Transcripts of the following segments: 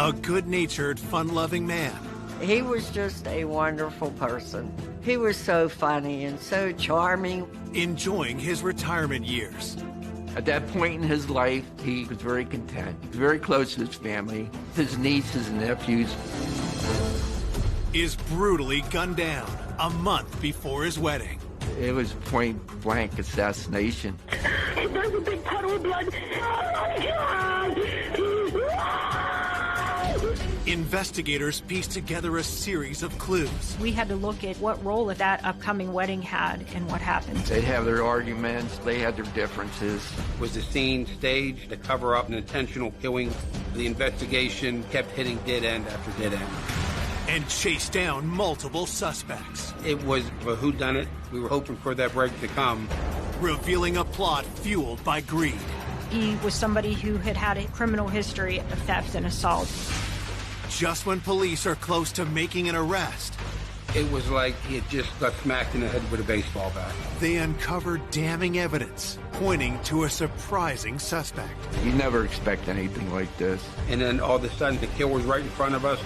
A good-natured, fun-loving man. He was just a wonderful person. He was so funny and so charming. Enjoying his retirement years. At that point in his life, he was very content. He was very close to his family, his nieces and nephews. Is brutally gunned down a month before his wedding. It was point-blank assassination. There's a big puddle of blood. Oh, my God! Investigators pieced together a series of clues. We had to look at what role that upcoming wedding had and what happened. They have their arguments, they had their differences. Was the scene staged to cover up an intentional killing? The investigation kept hitting dead end after dead end. And chased down multiple suspects. It was a whodunit. We were hoping for that break to come. Revealing a plot fueled by greed. He was somebody who had had a criminal history of theft and assault. Just when police are close to making an arrest, it was like he had just got smacked in the head with a baseball bat. They uncovered damning evidence pointing to a surprising suspect. You never expect anything like this. And then all of a sudden, the kill was right in front of us.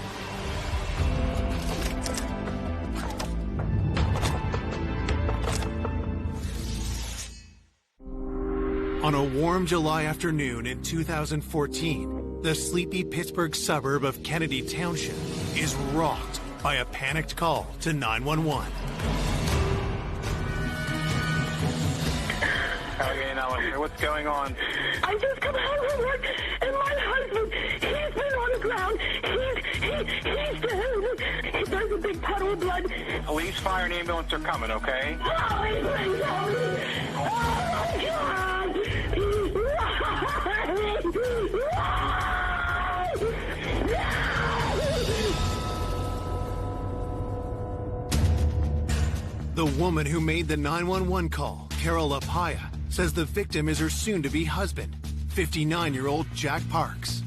On a warm July afternoon in 2014, the sleepy Pittsburgh suburb of Kennedy Township is rocked by a panicked call to 911. Okay, now what's going on? I just come home from work, and my husband, he's been on the ground. He's dead. There's a big puddle of blood. Police, fire, and ambulance are coming, okay? Oh, please help me. Oh, my God. The woman who made the 911 call, Carol Lapaya, says the victim is her soon-to-be husband, 59-year-old Jack Parks.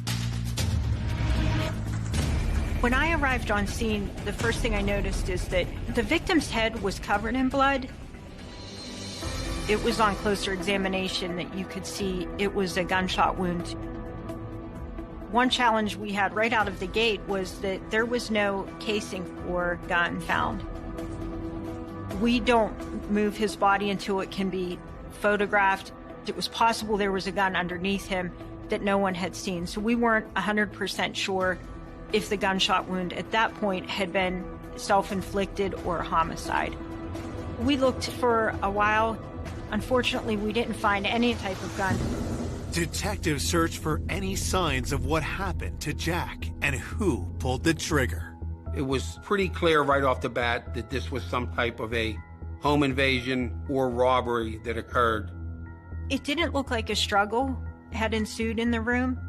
When I arrived on scene, the first thing I noticed is that the victim's head was covered in blood. It was on closer examination that you could see it was a gunshot wound. One challenge we had right out of the gate was that there was no casing or gun found. We don't move his body until it can be photographed. It was possible there was a gun underneath him that no one had seen, so we weren't 100% sure if the gunshot wound at that point had been self-inflicted or a homicide. We looked for a while. Unfortunately, we didn't find any type of gun. Detectives searched for any signs of what happened to Jack and who pulled the trigger. It was pretty clear right off the bat that this was some type of a home invasion or robbery that occurred. It didn't look like a struggle had ensued in the room,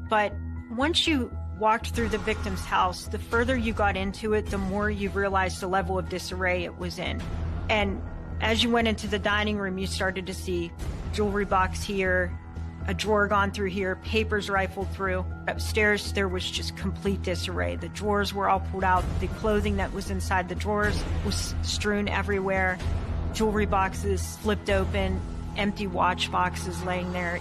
but once you walked through the victim's house, the further you got into it, the more you realized the level of disarray it was in. And as you went into the dining room, you started to see jewelry box here, a drawer gone through here, papers rifled through. Upstairs, there was just complete disarray. The drawers were all pulled out. The clothing that was inside the drawers was strewn everywhere. Jewelry boxes flipped open, empty watch boxes laying there.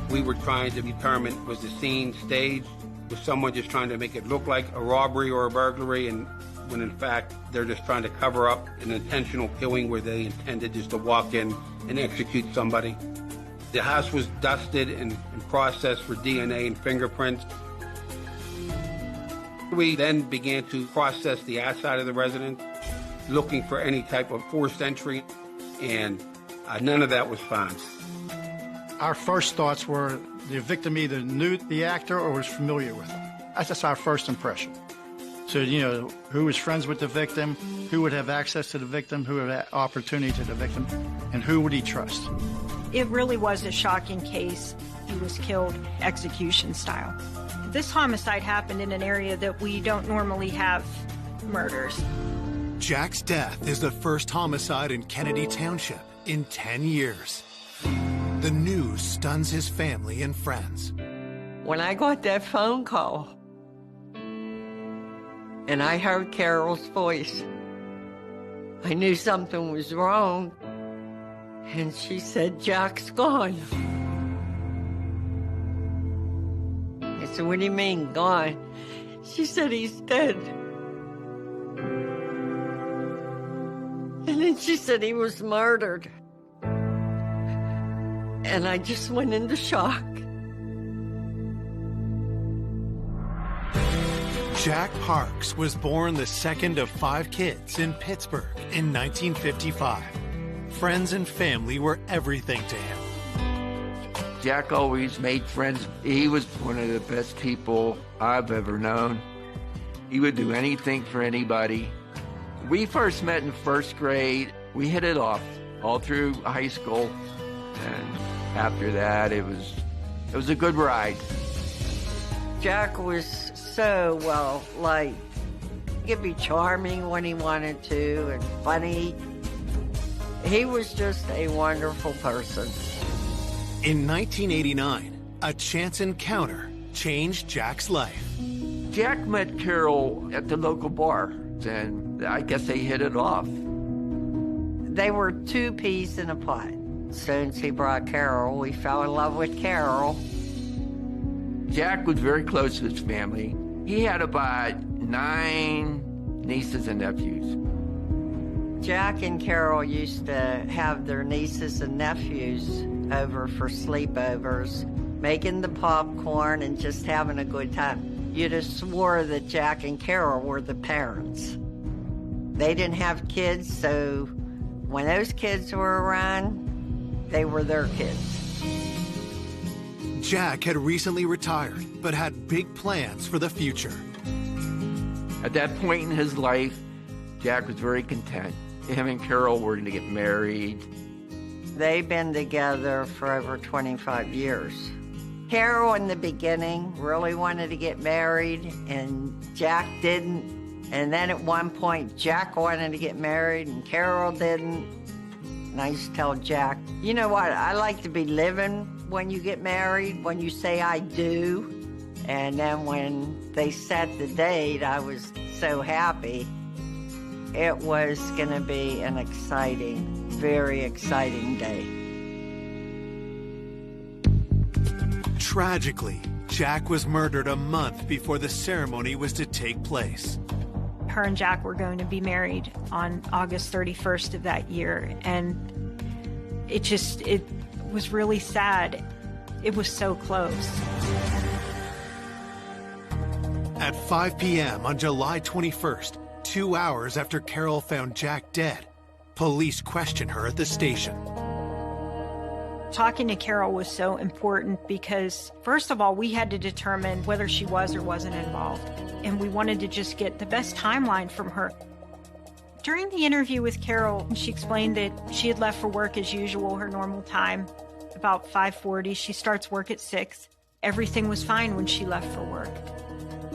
We were trying to determine, was the scene staged? Was someone just trying to make it look like a robbery or a burglary? And when in fact, they're just trying to cover up an intentional killing where they intended just to walk in and execute somebody. The house was dusted and processed for DNA and fingerprints. We then began to process the outside of the residence, looking for any type of forced entry, and none of that was found. Our first thoughts were the victim either knew the actor or was familiar with him. That's just our first impression. So, who was friends with the victim, who would have access to the victim, who would have opportunity to the victim, and who would he trust? It really was a shocking case. He was killed execution style. This homicide happened in an area that we don't normally have murders. Jack's death is the first homicide in Kennedy Township in 10 years. The news stuns his family and friends. When I got that phone call and I heard Carol's voice, I knew something was wrong. And she said, "Jack's gone." I said, "What do you mean, gone?" She said he's dead. And then she said he was murdered. And I just went into shock. Jack Parks was born the second of 5 kids in Pittsburgh in 1955. Friends and family were everything to him. Jack always made friends. He was one of the best people I've ever known. He would do anything for anybody. We first met in 1st grade. We hit it off all through high school. And after that, it was a good ride. Jack was so well liked. He could be charming when he wanted to and funny. He was just a wonderful person. In 1989, a chance encounter changed Jack's life. Jack met Carol at the local bar, and I guess they hit it off. They were 2 peas in a pod. As soon as he brought Carol, we fell in love with Carol. Jack was very close to his family. He had about 9 nieces and nephews. Jack and Carol used to have their nieces and nephews over for sleepovers, making the popcorn and just having a good time. You'd have swore that Jack and Carol were the parents. They didn't have kids, so when those kids were around, they were their kids. Jack had recently retired, but had big plans for the future. At that point in his life, Jack was very content. Him and Carol were going to get married. They've been together for over 25 years. Carol in the beginning really wanted to get married, and Jack didn't. And then at one point, Jack wanted to get married, and Carol didn't. And I used to tell Jack, you know what, I like to be living when you get married, when you say I do. And then when they set the date, I was so happy. It was going to be an exciting, very exciting day. Tragically, Jack was murdered a month before the ceremony was to take place. Her and Jack were going to be married on August 31st of that year, and it was really sad. It was so close. At 5 p.m. on July 21st, 2 hours after Carol found Jack dead, police questioned her at the station. Talking to Carol was so important because, first of all, we had to determine whether she was or wasn't involved. And we wanted to just get the best timeline from her. During the interview with Carol, she explained that she had left for work as usual, her normal time, about 5:40. She starts work at 6. Everything was fine when she left for work.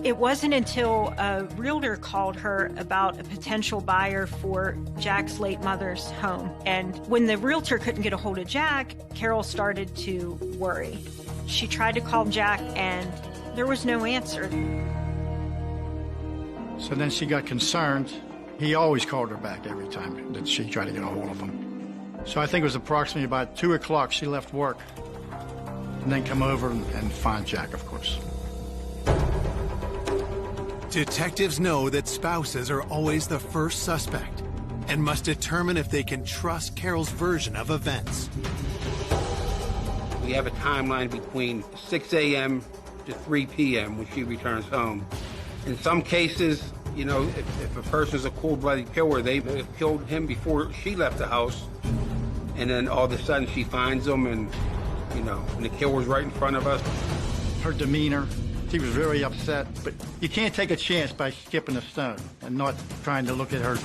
It wasn't until a realtor called her about a potential buyer for Jack's late mother's home. And when the realtor couldn't get a hold of Jack, Carol started to worry. She tried to call Jack, and there was no answer. So then she got concerned. He always called her back every time that she tried to get a hold of him. So I think it was approximately about 2 o'clock she left work and then come over and find Jack, of course. Detectives know that spouses are always the first suspect and must determine if they can trust Carol's version of events. We have a timeline between 6 a.m. to 3 p.m. when she returns home. In some cases, you know, if a person's a cold-blooded killer, they may have killed him before she left the house, and then all of a sudden she finds him, and, you know, and the killer's right in front of us. Her demeanor, she was very upset, but you can't take a chance by skipping a stone and not trying to look at her.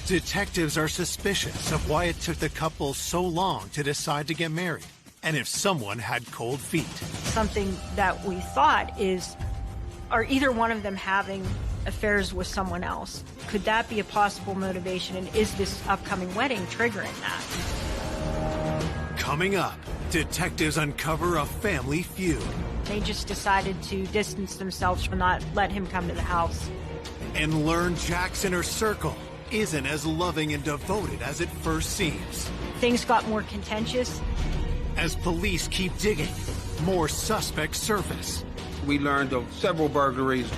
Detectives are suspicious of why it took the couple so long to decide to get married, and if someone had cold feet. Something that we thought is, are either one of them having affairs with someone else? Could that be a possible motivation, and is this upcoming wedding triggering that? Coming up, detectives uncover a family feud. They just decided to distance themselves and not let him come to the house. And learn Jack's inner circle isn't as loving and devoted as it first seems. Things got more contentious. As police keep digging, more suspects surface. We learned of several burglaries,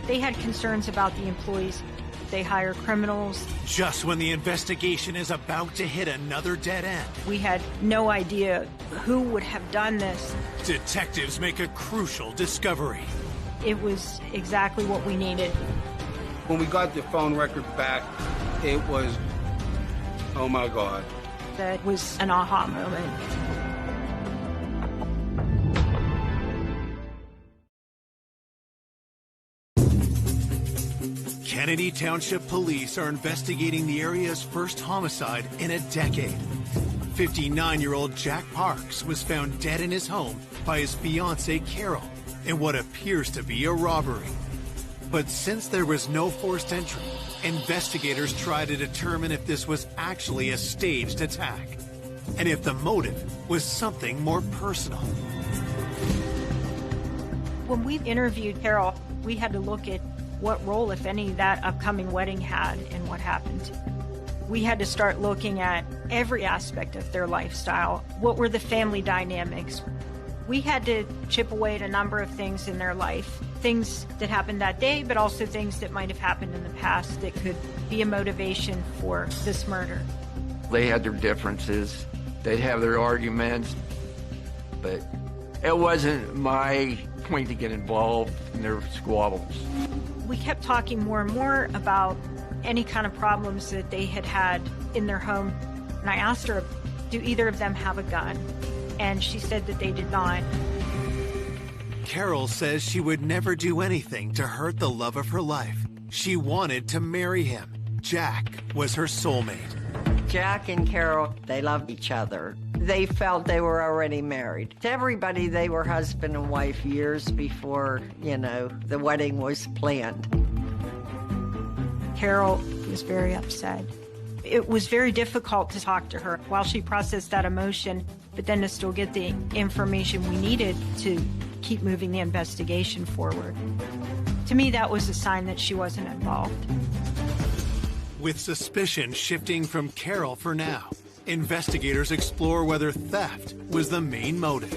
They had concerns about the employees. They hire criminals. Just when the investigation is about to hit another dead end, We had no idea who would have done this. detectives make a crucial discovery. It was exactly what we needed. When we got the phone records back, it was, oh my God. That was an aha moment. Kennedy Township Police are investigating the area's first homicide in a decade. 59-year-old Jack Parks was found dead in his home by his fiancée Carol in what appears to be a robbery. But since there was no forced entry, investigators try to determine if this was actually a staged attack and if the motive was something more personal. When we interviewed Carol, we had to look at what role, if any, that upcoming wedding had in what happened. We had to start looking at every aspect of their lifestyle. What were the family dynamics? We had to chip away at a number of things in their life, things that happened that day, but also things that might have happened in the past that could be a motivation for this murder. They had their differences. They'd have their arguments, but it wasn't my point to get involved in their squabbles. We kept talking more and more about any kind of problems that they had had in their home. And I asked her, do either of them have a gun? And she said that they did not. Carol says she would never do anything to hurt the love of her life. She wanted to marry him. Jack was her soulmate. Jack and Carol, they loved each other. They felt they were already married. To everybody, they were husband and wife years before, the wedding was planned. Carol was very upset. It was very difficult to talk to her while she processed that emotion, but then to still get the information we needed to keep moving the investigation forward. To me, that was a sign that she wasn't involved. With suspicion shifting from Carol for now, investigators explore whether theft was the main motive.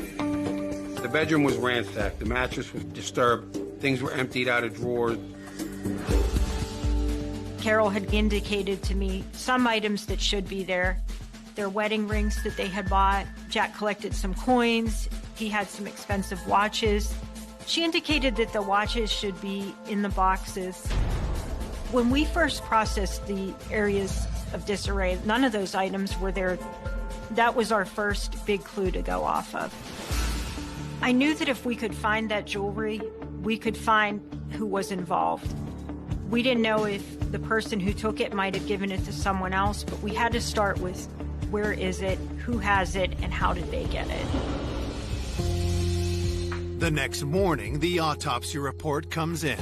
The bedroom was ransacked. The mattress was disturbed. Things were emptied out of drawers. Carol had indicated to me some items that should be there. Their wedding rings that they had bought. Jack collected some coins. He had some expensive watches. She indicated that the watches should be in the boxes. When we first processed the areas of disarray, none of those items were there. That was our first big clue to go off of. I knew that if we could find that jewelry, we could find who was involved. We didn't know if the person who took it might have given it to someone else, but we had to start with where is it, who has it, and how did they get it. The next morning, the autopsy report comes in.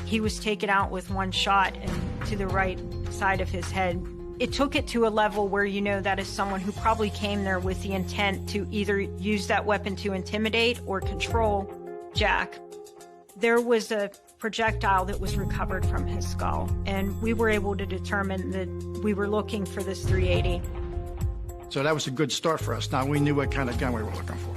He was taken out with one shot and to the right side of his head. It took it to a level where you know that is someone who probably came there with the intent to either use that weapon to intimidate or control Jack. There was a projectile that was recovered from his skull, and we were able to determine that we were looking for this .380. So that was a good start for us. Now we knew what kind of gun we were looking for.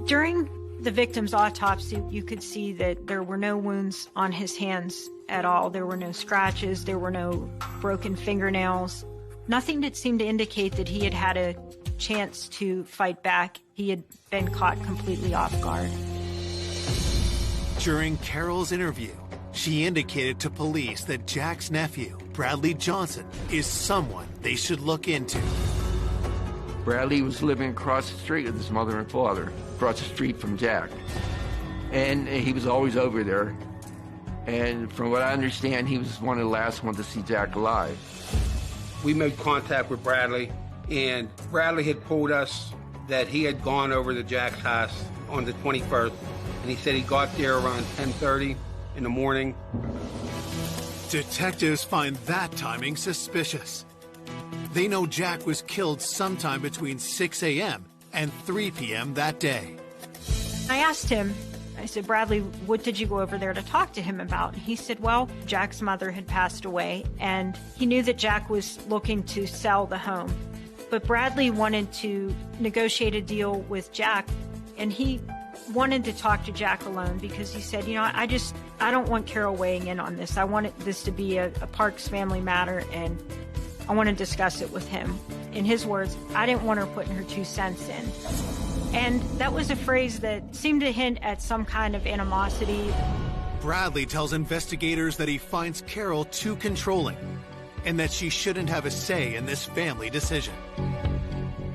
During the victim's autopsy, you could see that there were no wounds on his hands at all. There were no scratches. There were no broken fingernails. Nothing that seemed to indicate that he had had a chance to fight back. He had been caught completely off guard. During Carol's interview, she indicated to police that Jack's nephew, Bradley Johnson, is someone they should look into. Bradley was living across the street with his mother and father, across the street from Jack. And he was always over there. And from what I understand, he was one of the last ones to see Jack alive. We made contact with Bradley, and Bradley had told us that he had gone over to Jack's house on the 21st, and he said he got there around 10:30 in the morning. Detectives find that timing suspicious. They know Jack was killed sometime between 6 a.m. and 3 p.m. that day. I asked him, I said, Bradley, what did you go over there to talk to him about? He said, well, Jack's mother had passed away, and he knew that Jack was looking to sell the home. But Bradley wanted to negotiate a deal with Jack, and he wanted to talk to Jack alone because he said, I don't want Carol weighing in on this. I want this to be a Parks family matter, and I want to discuss it with him. In his words, I didn't want her putting her 2 cents in. And that was a phrase that seemed to hint at some kind of animosity. Bradley tells investigators that he finds Carol too controlling and that she shouldn't have a say in this family decision.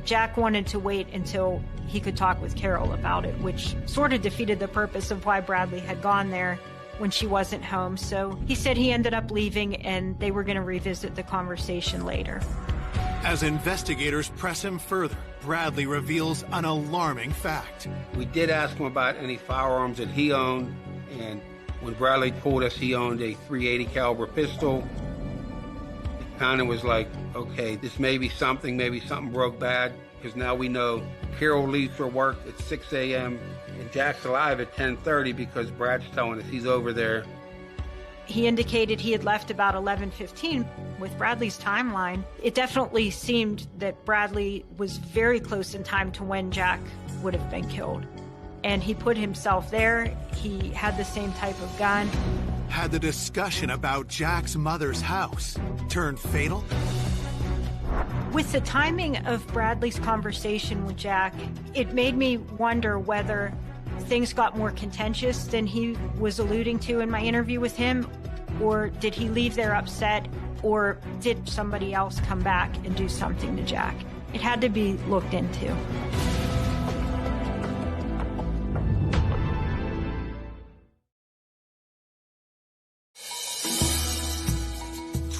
Jack wanted to wait until he could talk with Carol about it, which sort of defeated the purpose of why Bradley had gone there when she wasn't home. So he said he ended up leaving and they were going to revisit the conversation later. As investigators press him further, Bradley reveals an alarming fact. We did ask him about any firearms that he owned, and when Bradley told us he owned a .380 caliber pistol, it kind of was like, okay, this may be something broke bad, because now we know Carol leaves for work at 6 a.m. and Jack's alive at 10:30 because Brad's telling us he's over there. He indicated he had left about 11:15. With Bradley's timeline, it definitely seemed that Bradley was very close in time to when Jack would have been killed. And he put himself there. He had the same type of gun. Had the discussion about Jack's mother's house turned fatal? With the timing of Bradley's conversation with Jack, it made me wonder whether things got more contentious than he was alluding to in my interview with him, or did he leave there upset, or did somebody else come back and do something to Jack? It had to be looked into.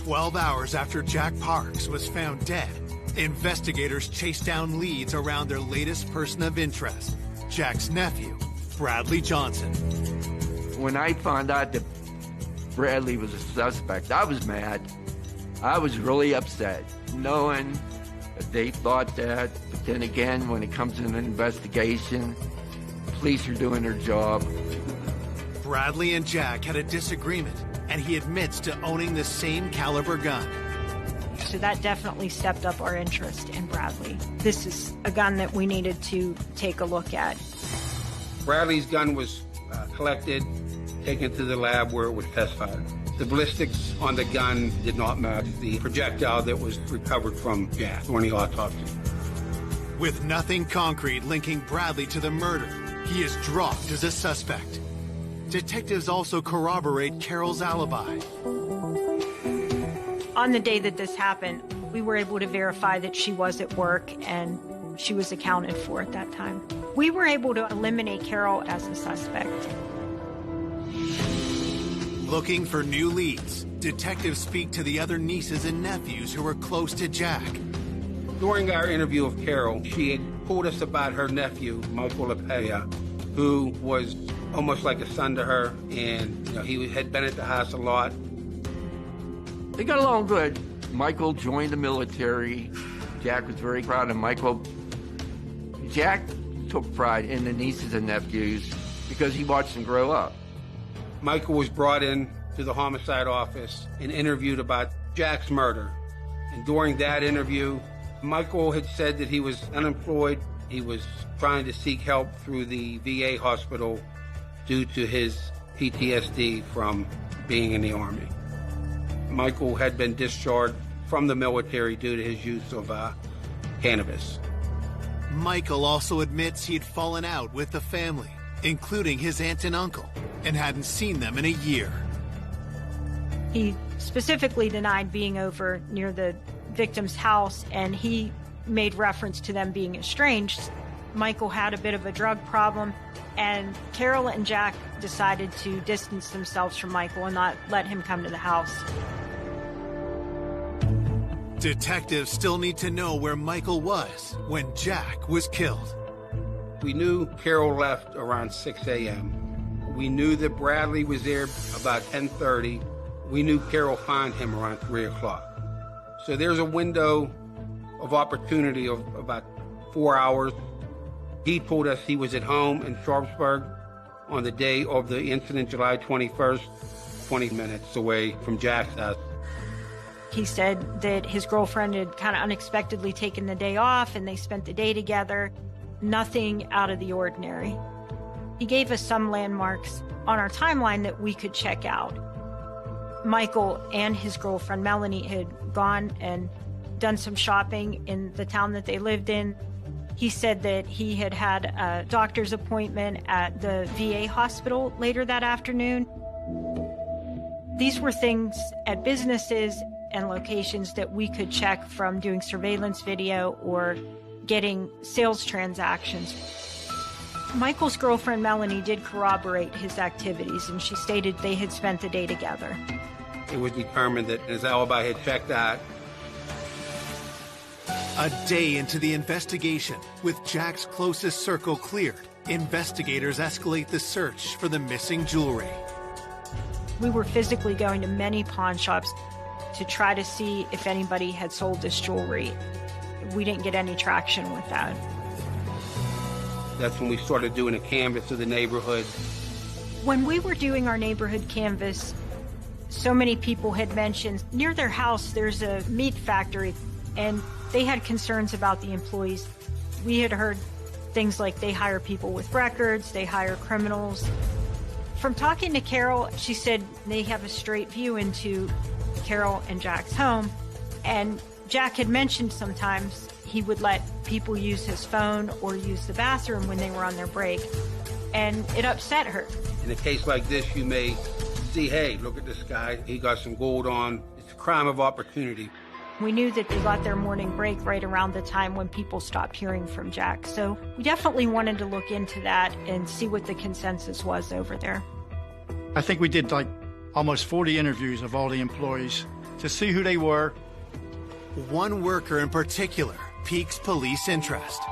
"12 hours after Jack Parks was found dead, investigators chased down leads around their latest person of interest, Jack's nephew, Bradley Johnson. When I found out that Bradley was a suspect, I was mad. I was really upset, knowing that they thought that. But then again, when it comes to an investigation, the police are doing their job. Bradley and Jack had a disagreement, and he admits to owning the same caliber gun. So that definitely stepped up our interest in Bradley. This is a gun that we needed to take a look at. Bradley's gun was collected, taken to the lab where it was test fired. The ballistics on the gun did not match the projectile that was recovered from Jack during the autopsy. With nothing concrete linking Bradley to the murder, he is dropped as a suspect. Detectives also corroborate Carol's alibi. On the day that this happened, we were able to verify that she was at work and she was accounted for at that time. We were able to eliminate Carol as a suspect. Looking for new leads, detectives speak to the other nieces and nephews who were close to Jack. During our interview of Carol, she had told us about her nephew, Michael LaPea, who was almost like a son to her, and he had been at the house a lot. They got along good. Michael joined the military. Jack was very proud of Michael. Jack took pride in the nieces and nephews because he watched them grow up. Michael was brought in to the homicide office and interviewed about Jack's murder. And during that interview, Michael had said that he was unemployed. He was trying to seek help through the VA hospital due to his PTSD from being in the Army. Michael had been discharged from the military due to his use of cannabis. Michael also admits he'd fallen out with the family, including his aunt and uncle, and hadn't seen them in a year. He specifically denied being over near the victim's house, and he made reference to them being estranged. Michael had a bit of a drug problem, and Carol and Jack decided to distance themselves from Michael and not let him come to the house. Detectives still need to know where Michael was when Jack was killed. We knew Carol left around 6 a.m. We knew that Bradley was there about 10:30. We knew Carol found him around 3 o'clock. So there's a window of opportunity of about 4 hours. He told us he was at home in Sharpsburg on the day of the incident, July 21st, 20 minutes away from Jack's house. He said that his girlfriend had kind of unexpectedly taken the day off and they spent the day together. Nothing out of the ordinary. He gave us some landmarks on our timeline that we could check out. Michael and his girlfriend Melanie had gone and done some shopping in the town that they lived in. He said that he had had a doctor's appointment at the VA hospital later that afternoon. These were things at businesses and locations that we could check from doing surveillance video or getting sales transactions. Michael's girlfriend Melanie did corroborate his activities, and she stated they had spent the day together. It was determined that his alibi had checked out. A day into the investigation, with Jack's closest circle cleared, investigators escalate the search for the missing jewelry. We were physically going to many pawn shops to try to see if anybody had sold this jewelry. We didn't get any traction with that. That's when we started doing a canvass of the neighborhood. When we were doing our neighborhood canvass, so many people had mentioned near their house there's a meat factory, and they had concerns about the employees. We had heard things like they hire people with records, they hire criminals. From talking to Carol, she said they have a straight view into Carol and Jack's home. And Jack had mentioned sometimes he would let people use his phone or use the bathroom when they were on their break. And it upset her. In a case like this, you may see, hey, look at this guy. He got some gold on. It's a crime of opportunity. We knew that they got their morning break right around the time when people stopped hearing from Jack. So we definitely wanted to look into that and see what the consensus was over there. I think we did like almost 40 interviews of all the employees to see who they were. One worker in particular piques police interest.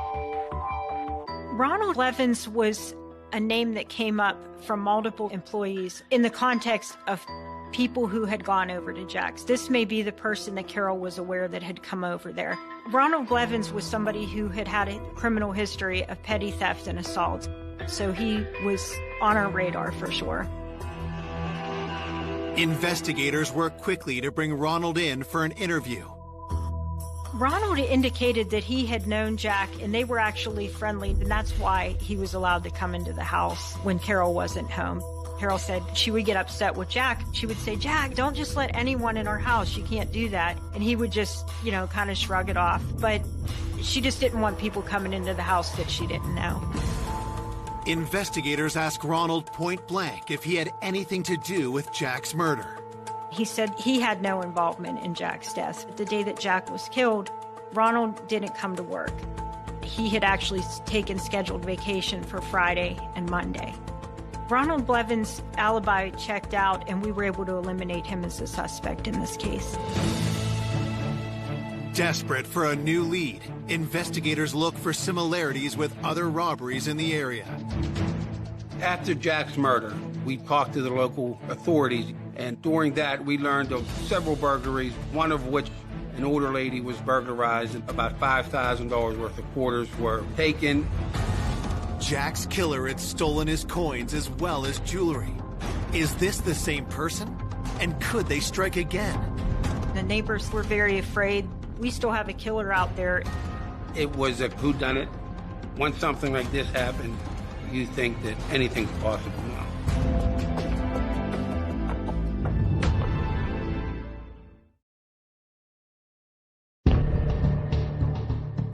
Ronald Levins was a name that came up from multiple employees in the context of people who had gone over to Jack's. This may be the person that Carol was aware that had come over there. Ronald Levins was somebody who had had a criminal history of petty theft and assault, so he was on our radar for sure. Investigators worked quickly to bring Ronald in for an interview. Ronald indicated that he had known Jack and they were actually friendly, and that's why he was allowed to come into the house when Carol wasn't home. Carol said she would get upset with Jack. She would say, Jack, don't just let anyone in our house. You can't do that. And he would just, kind of shrug it off. But she just didn't want people coming into the house that she didn't know. Investigators asked Ronald point blank if he had anything to do with Jack's murder. He said he had no involvement in Jack's death. The day that Jack was killed, Ronald didn't come to work. He had actually taken scheduled vacation for Friday and Monday. Ronald Levins' alibi checked out, and we were able to eliminate him as a suspect in this case. Desperate for a new lead, investigators look for similarities with other robberies in the area. After Jack's murder, we talked to the local authorities, and during that we learned of several burglaries, one of which an older lady was burglarized and about $5,000 worth of quarters were taken. Jack's killer had stolen his coins as well as jewelry. Is this the same person? And could they strike again? The neighbors were very afraid. We still have a killer out there. It was a whodunit. Once something like this happened, you think that anything's possible now.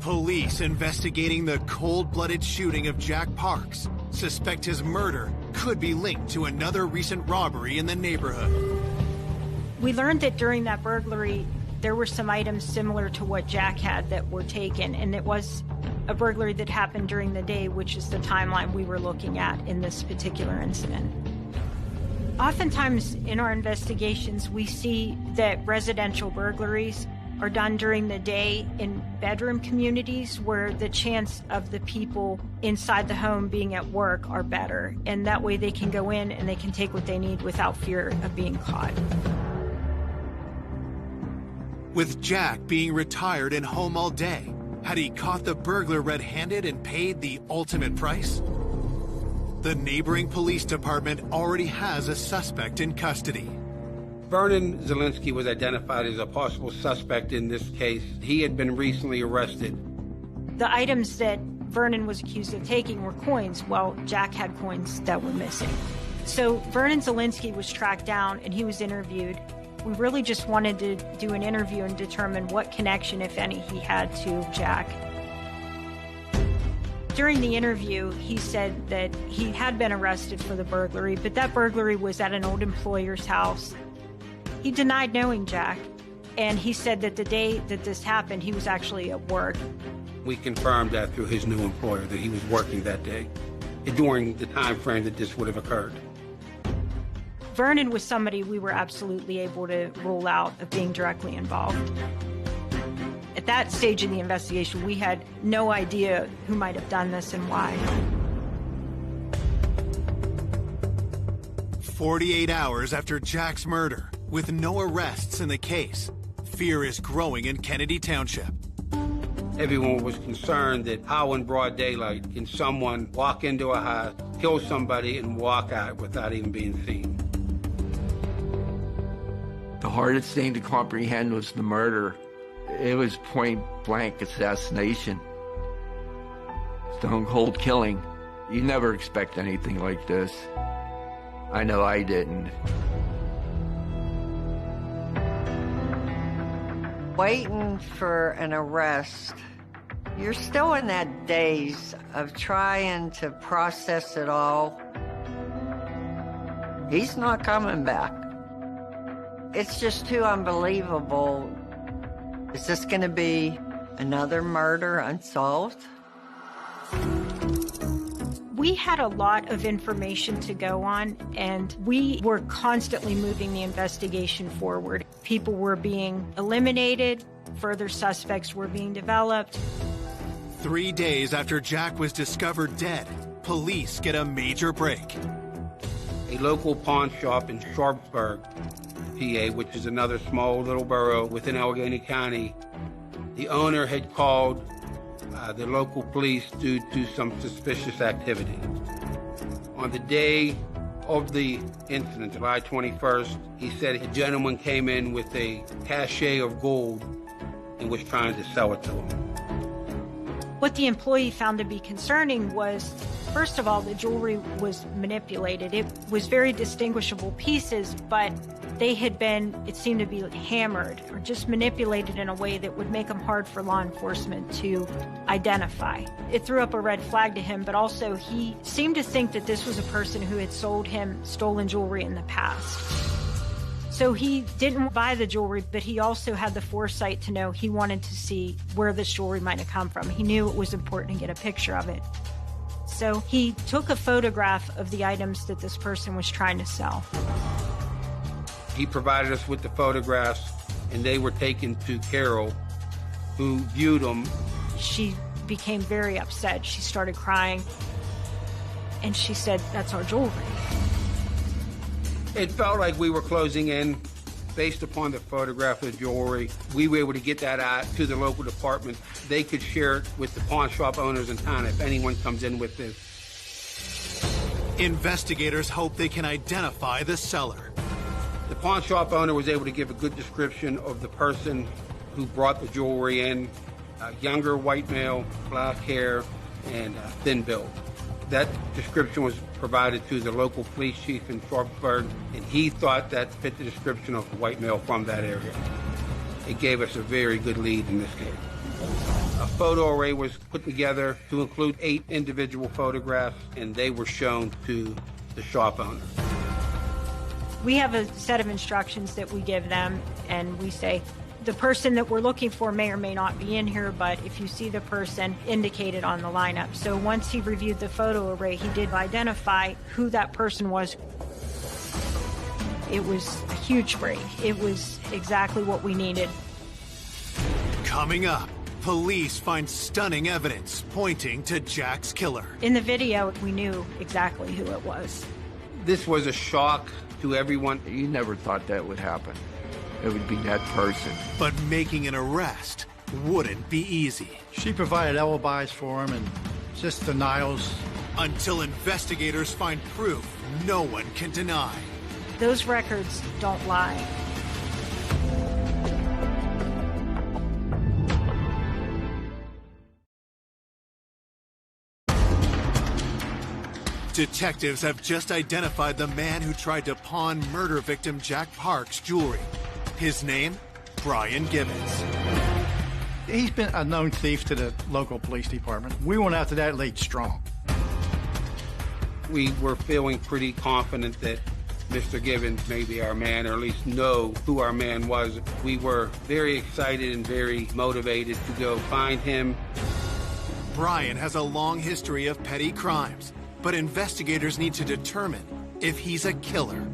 Police investigating the cold-blooded shooting of Jack Parks suspect his murder could be linked to another recent robbery in the neighborhood. We learned that during that burglary, there were some items similar to what Jack had that were taken, and it was a burglary that happened during the day, which is the timeline we were looking at in this particular incident. Oftentimes in our investigations, we see that residential burglaries are done during the day in bedroom communities where the chance of the people inside the home being at work are better, and that way they can go in and they can take what they need without fear of being caught. With Jack being retired and home all day, had he caught the burglar red-handed and paid the ultimate price? The neighboring police department already has a suspect in custody. Vernon Zielinski was identified as a possible suspect in this case. He had been recently arrested. The items that Vernon was accused of taking were coins. Well, Jack had coins that were missing. So Vernon Zielinski was tracked down and he was interviewed. We really just wanted to do an interview and determine what connection, if any, he had to Jack. During the interview, he said that he had been arrested for the burglary, but that burglary was at an old employer's house. He denied knowing Jack, and he said that the day that this happened, he was actually at work. We confirmed that through his new employer, that he was working that day, during the time frame that this would have occurred. Vernon was somebody we were absolutely able to rule out of being directly involved. At that stage in the investigation, we had no idea who might have done this and why. 48 hours after Jack's murder, with no arrests in the case, fear is growing in Kennedy Township. Everyone was concerned that how in broad daylight can someone walk into a house, kill somebody, and walk out without even being seen. The hardest thing to comprehend was the murder. It was point-blank assassination. Stone-cold killing. You never expect anything like this. I know I didn't. Waiting for an arrest, you're still in that daze of trying to process it all. He's not coming back. It's just too unbelievable. Is this going to be another murder unsolved? We had a lot of information to go on, and we were constantly moving the investigation forward. People were being eliminated, further suspects were being developed. 3 days after Jack was discovered dead, police get a major break. A local pawn shop in Sharpsburg, PA, which is another small little borough within Allegheny County, the owner had called the local police due to some suspicious activity. On the day of the incident, July 21st, he said a gentleman came in with a cachet of gold and was trying to sell it to him. What the employee found to be concerning was, first of all, the jewelry was manipulated. It was very distinguishable pieces, but they had been, it seemed to be hammered or just manipulated in a way that would make them hard for law enforcement to identify. It threw up a red flag to him, but also he seemed to think that this was a person who had sold him stolen jewelry in the past. So he didn't buy the jewelry, but he also had the foresight to know he wanted to see where this jewelry might have come from. He knew it was important to get a picture of it. So he took a photograph of the items that this person was trying to sell. He provided us with the photographs, and they were taken to Carol, who viewed them. She became very upset. She started crying, and she said, "That's our jewelry." It felt like we were closing in based upon the photograph of the jewelry. We were able to get that out to the local department. They could share it with the pawn shop owners in town if anyone comes in with this. Investigators hope they can identify the seller. The pawn shop owner was able to give a good description of the person who brought the jewelry in. A younger white male, black hair, and thin build. That description was provided to the local police chief in Sharpsburg, and he thought that fit the description of the white male from that area. It gave us a very good lead in this case. A photo array was put together to include 8 individual photographs, and they were shown to the shop owner. We have a set of instructions that we give them, and we say, the person that we're looking for may or may not be in here, but if you see the person indicated on the lineup. So once he reviewed the photo array, he did identify who that person was. It was a huge break. It was exactly what we needed. Coming up, police find stunning evidence pointing to Jack's killer. In the video, we knew exactly who it was. This was a shock to everyone. You never thought that would happen. It would be that person. But making an arrest wouldn't be easy. She provided alibis for him and just denials. Until investigators find proof no one can deny. Those records don't lie. Detectives have just identified the man who tried to pawn murder victim Jack Park's jewelry. His name, Brian Gibbons. He's been a known thief to the local police department. We went after that lead strong. We were feeling pretty confident that Mr. Gibbons may be our man, or at least know who our man was. We were very excited and very motivated to go find him. Brian has a long history of petty crimes, but investigators need to determine if he's a killer.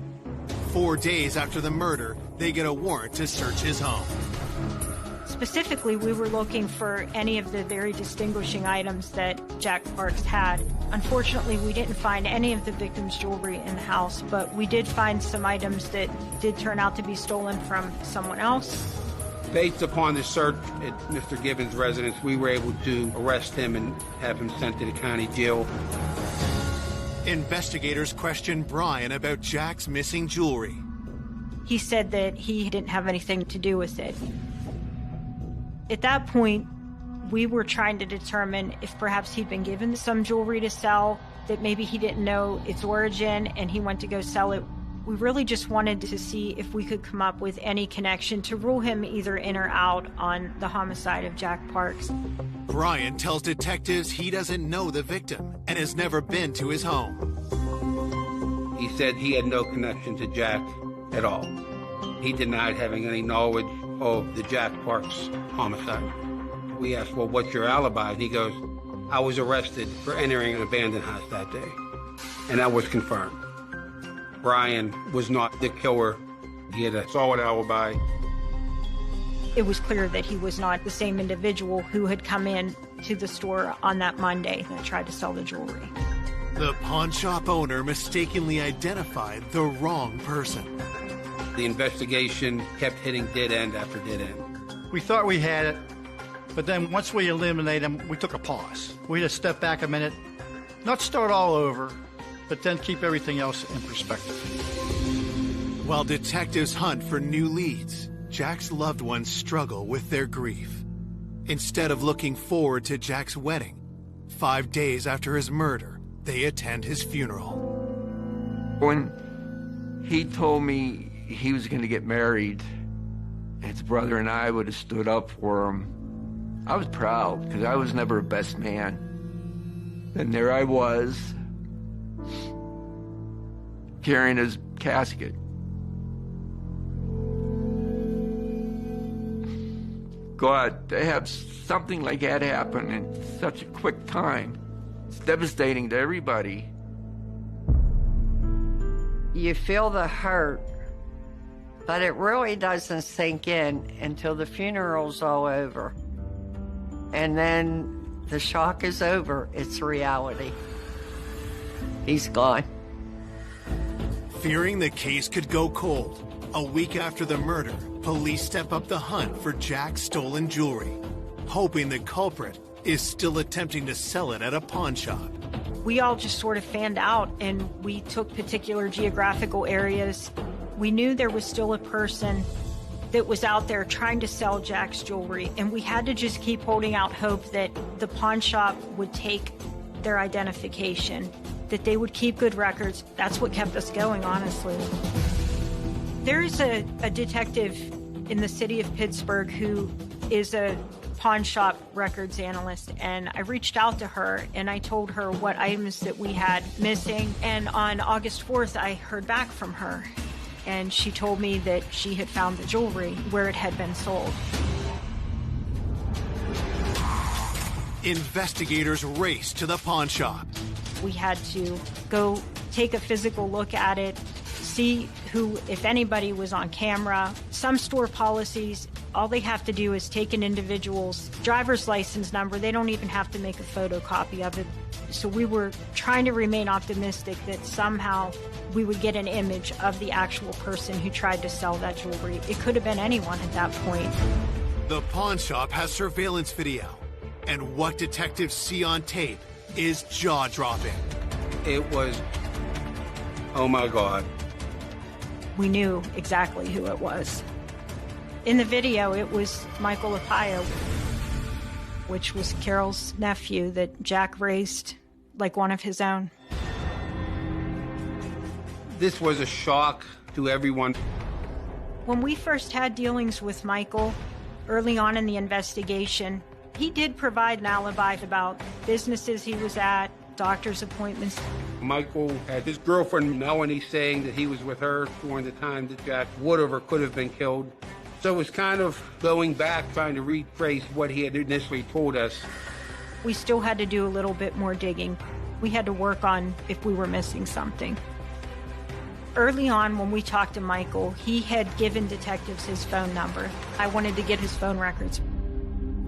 4 days after the murder, they get a warrant to search his home. Specifically, we were looking for any of the very distinguishing items that Jack Parks had. Unfortunately, we didn't find any of the victim's jewelry in the house, but we did find some items that did turn out to be stolen from someone else. Based upon the search at Mr. Gibbons' residence, we were able to arrest him and have him sent to the county jail. Investigators question Brian about Jack's missing jewelry. He said that he didn't have anything to do with it. At that point, we were trying to determine if perhaps he'd been given some jewelry to sell, that maybe he didn't know its origin and he went to go sell it. We really just wanted to see if we could come up with any connection to rule him either in or out on the homicide of Jack Parks. Brian tells detectives he doesn't know the victim and has never been to his home. He said he had no connection to Jack at all. He denied having any knowledge of the Jack Parks homicide. We asked, well, what's your alibi? And he goes, I was arrested for entering an abandoned house that day. And that was confirmed. Brian was not the killer. He had a solid alibi. It was clear that he was not the same individual who had come in to the store on that Monday that tried to sell the jewelry. The pawn shop owner mistakenly identified the wrong person. The investigation kept hitting dead end after dead end. We thought we had it, but then once we eliminated him, we took a pause. We just stepped back a minute, not start all over, but then keep everything else in perspective. While detectives hunt for new leads, Jack's loved ones struggle with their grief. Instead of looking forward to Jack's wedding, 5 days after his murder, they attend his funeral. When he told me he was going to get married, his brother and I would have stood up for him. I was proud because I was never a best man. And there I was, carrying his casket. God, to have something like that happen in such a quick time, it's devastating to everybody. You feel the hurt, but it really doesn't sink in until the funeral's all over. And then the shock is over. It's reality. He's gone. Fearing the case could go cold, a week after the murder, police step up the hunt for Jack's stolen jewelry, hoping the culprit is still attempting to sell it at a pawn shop. We all just sort of fanned out and we took particular geographical areas. We knew there was still a person that was out there trying to sell Jack's jewelry, and we had to just keep holding out hope that the pawn shop would take their identification, that they would keep good records. That's what kept us going, honestly. There's a detective in the city of Pittsburgh who is a pawn shop records analyst, and I reached out to her and I told her what items that we had missing, and on August 4th I heard back from her, and she told me that she had found the jewelry where it had been sold. Investigators race to the pawn shop. We had to go take a physical look at it, see who, if anybody, was on camera. Some store policies, all they have to do is take an individual's driver's license number. They don't even have to make a photocopy of it. So we were trying to remain optimistic that somehow we would get an image of the actual person who tried to sell that jewelry. It could have been anyone at that point. The pawn shop has surveillance video, and what detectives see on tape is jaw-dropping. It was, oh my God. We knew exactly who it was. In the video, it was Michael Apio, which was Carol's nephew that Jack raised like one of his own. This was a shock to everyone. When we first had dealings with Michael, early on in the investigation, he did provide an alibi about businesses he was at, doctor's appointments. Michael had his girlfriend Melanie saying that he was with her during the time that Jack would have or could have been killed. So it was kind of going back, trying to retrace what he had initially told us. We still had to do a little bit more digging. We had to work on if we were missing something. Early on, when we talked to Michael, he had given detectives his phone number. I wanted to get his phone records.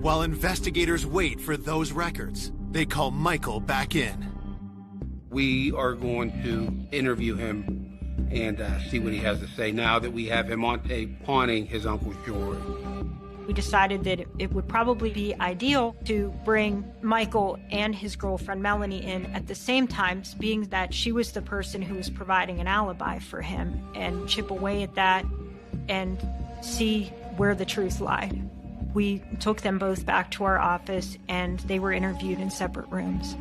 While investigators wait for those records, they call Michael back in. We are going to interview him and see what he has to say now that we have him on tape pawning his uncle's jewelry. We decided that it would probably be ideal to bring Michael and his girlfriend Melanie in at the same time, being that she was the person who was providing an alibi for him, and chip away at that and see where the truth lied. We took them both back to our office and they were interviewed in separate rooms.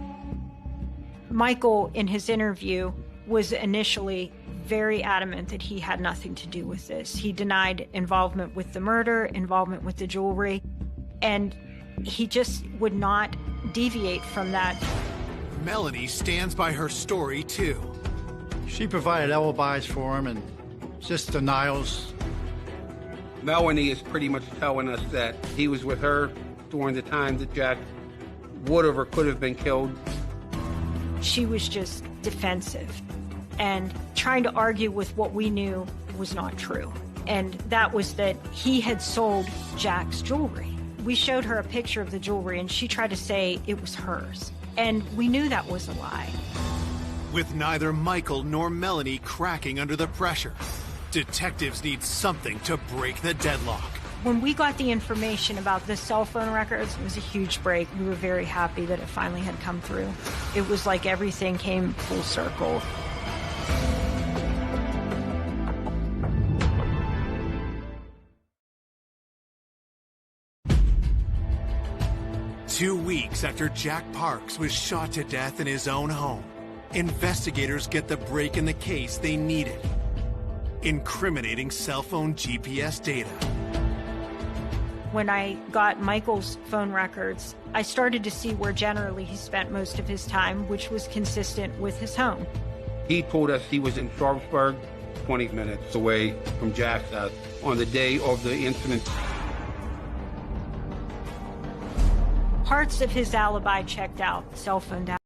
Michael, in his interview, was initially very adamant that he had nothing to do with this. He denied involvement with the murder, involvement with the jewelry, and he just would not deviate from that. Melanie stands by her story too. She provided alibis for him and just denials. Melanie is pretty much telling us that he was with her during the time that Jack would have or could have been killed. She was just defensive and trying to argue with what we knew was not true. And that was that he had sold Jack's jewelry. We showed her a picture of the jewelry and she tried to say it was hers. And we knew that was a lie. With neither Michael nor Melanie cracking under the pressure, detectives need something to break the deadlock. When we got the information about the cell phone records, it was a huge break. We were very happy that it finally had come through. It was like everything came full circle. Two weeks after Jack Parks was shot to death in his own home, investigators get the break in the case they needed: incriminating cell phone GPS data. When I got Michael's phone records, I started to see where generally he spent most of his time, which was consistent with his home. He told us he was in Sharpsburg, 20 minutes away from Jack's house, on the day of the incident. Parts of his alibi checked out, cell phone data.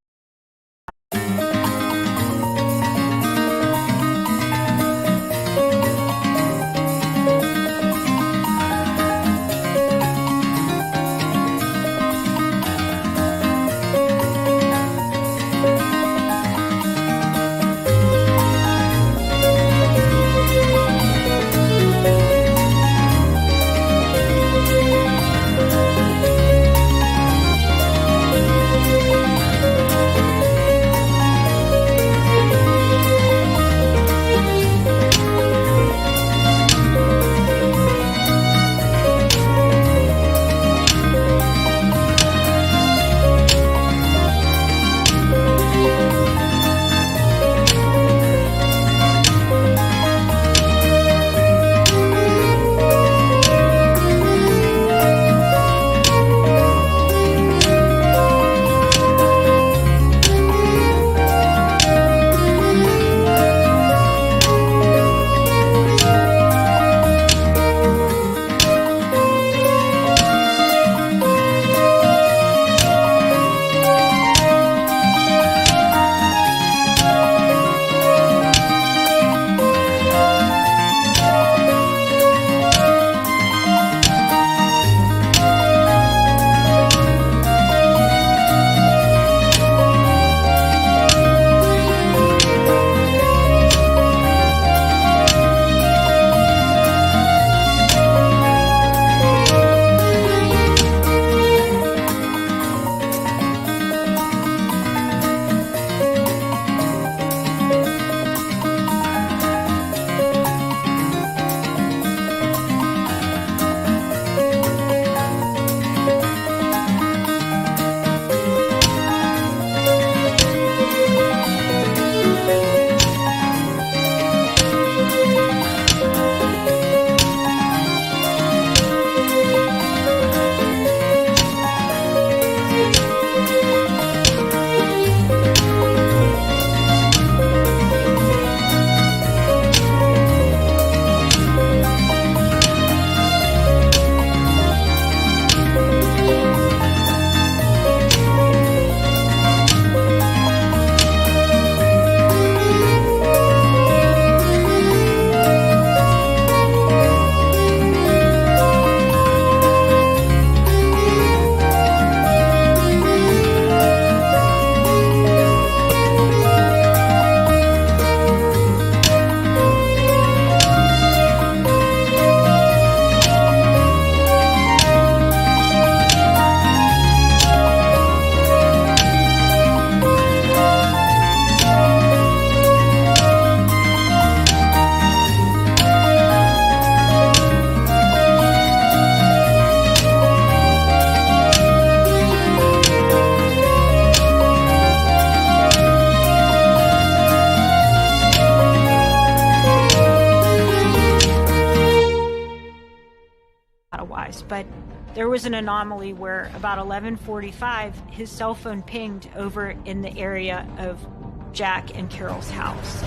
otherwise, but there was an anomaly where about 11:45, his cell phone pinged over in the area of Jack and Carol's house.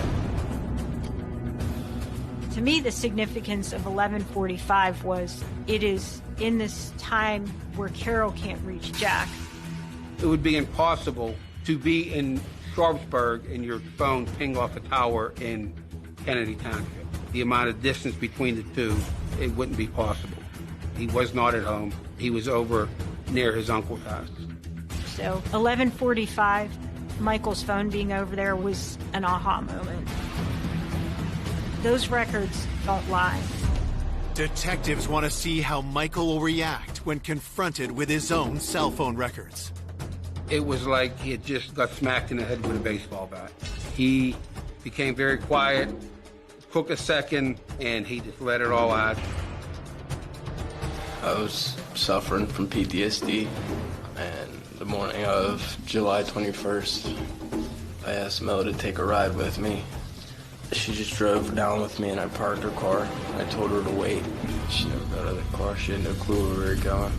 To me, the significance of 11:45 was it is in this time where Carol can't reach Jack. It would be impossible to be in Sharpsburg and your phone ping off a tower in Kennedy Township. The amount of distance between the two, it wouldn't be possible. He was not at home. He was over near his uncle's house. So 11:45, Michael's phone being over there was an aha moment. Those records don't lie. Detectives want to see how Michael will react when confronted with his own cell phone records. It was like he had just got smacked in the head with a baseball bat. He became very quiet, took a second, and he just let it all out. I was suffering from PTSD, and the morning of July 21st, I asked Mel to take a ride with me. She just drove down with me, and I parked her car. I told her to wait. She never got out of the car. She had no clue where we were going.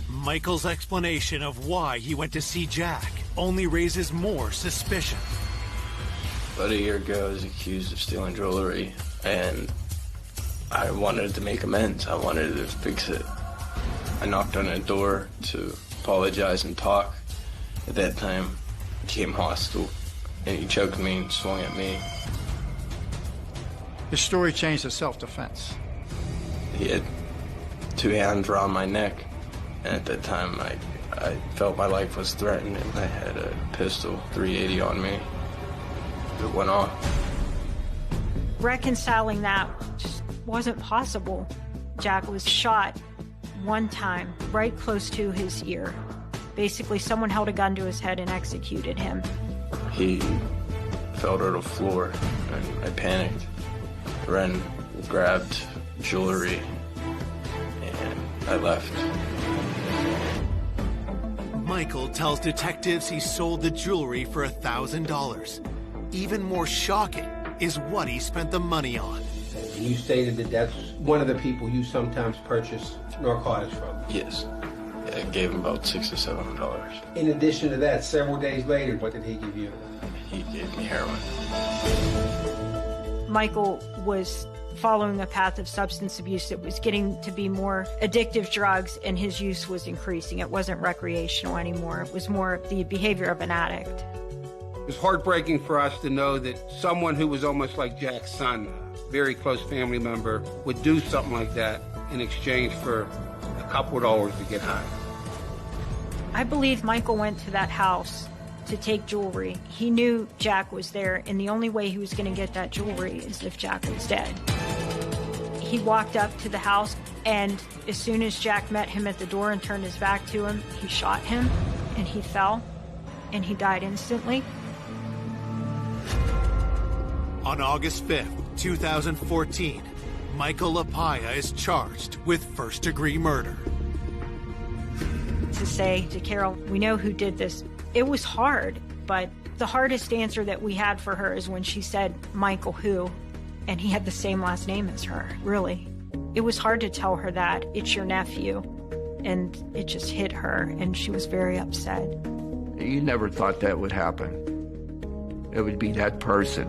Michael's explanation of why he went to see Jack only raises more suspicion. About a year ago, I was accused of stealing jewelry, and I wanted to make amends. I wanted to fix it. I knocked on a door to apologize and talk. At that time, he became hostile, and he choked me and swung at me. His story changed to self-defense. He had two hands around my neck, and at that time, I felt my life was threatened, and I had a pistol, .380 on me. It went off. Reconciling that just wasn't possible. Jack was shot one time, right close to his ear. Basically, someone held a gun to his head and executed him. He fell to the floor, and I panicked. Ren grabbed jewelry, and I left. Michael tells detectives he sold the jewelry for $1,000. Even more shocking is what he spent the money on. You stated that that's one of the people you sometimes purchase narcotics from. Yes. I gave him about $600 to $700. In addition to that, several days later, what did he give you? He gave me heroin. Michael was following a path of substance abuse that was getting to be more addictive drugs, and his use was increasing. It wasn't recreational anymore. It was more the behavior of an addict. It was heartbreaking for us to know that someone who was almost like Jack's son, a very close family member, would do something like that in exchange for a couple of dollars to get high. I believe Michael went to that house to take jewelry. He knew Jack was there, and the only way he was going to get that jewelry is if Jack was dead. He walked up to the house, and as soon as Jack met him at the door and turned his back to him, he shot him, and he fell, and he died instantly. On August 5th, 2014, Michael Lapaya is charged with first-degree murder. To say to Carol, we know who did this, it was hard, but the hardest answer that we had for her is when she said, Michael who? And he had the same last name as her, really. It was hard to tell her that, it's your nephew. And it just hit her, and she was very upset. You never thought that would happen. It would be that person.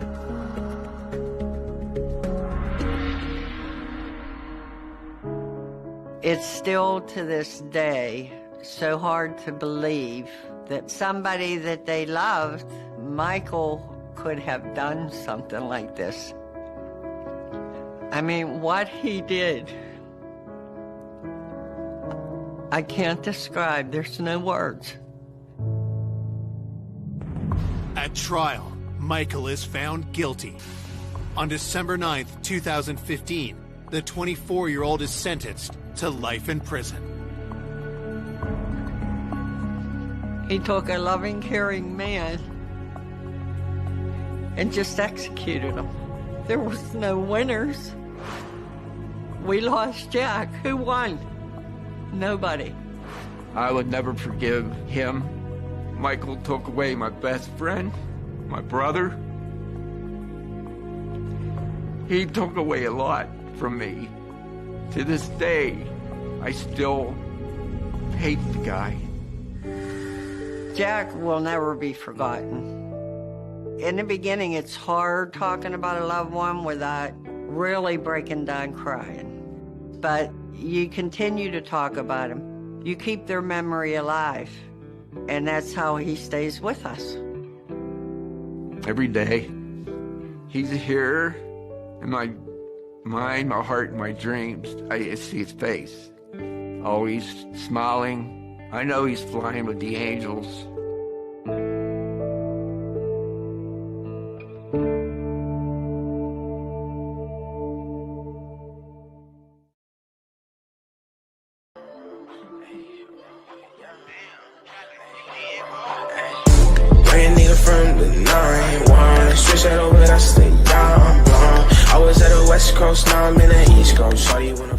It's still to this day so hard to believe that somebody that they loved, Michael, could have done something like this. I mean, what he did, I can't describe. There's no words. At trial, Michael is found guilty. On December 9th, 2015, the 24-year-old is sentenced to life in prison. He took a loving, caring man and just executed him. There was no winners. We lost Jack. Who won? Nobody. I would never forgive him. Michael took away my best friend, my brother. He took away a lot from me. To this day, I still hate the guy. Jack will never be forgotten. In the beginning, it's hard talking about a loved one without really breaking down crying. But you continue to talk about him. You keep their memory alive. And that's how he stays with us. Every day, he's here in my mind, my heart, and my dreams. I see his face. Always smiling. I know he's flying with the angels. From the 9-1, switch that over, I stay down, I'm blown. I was at the West Coast, now I'm in the East Coast. Shawty wanna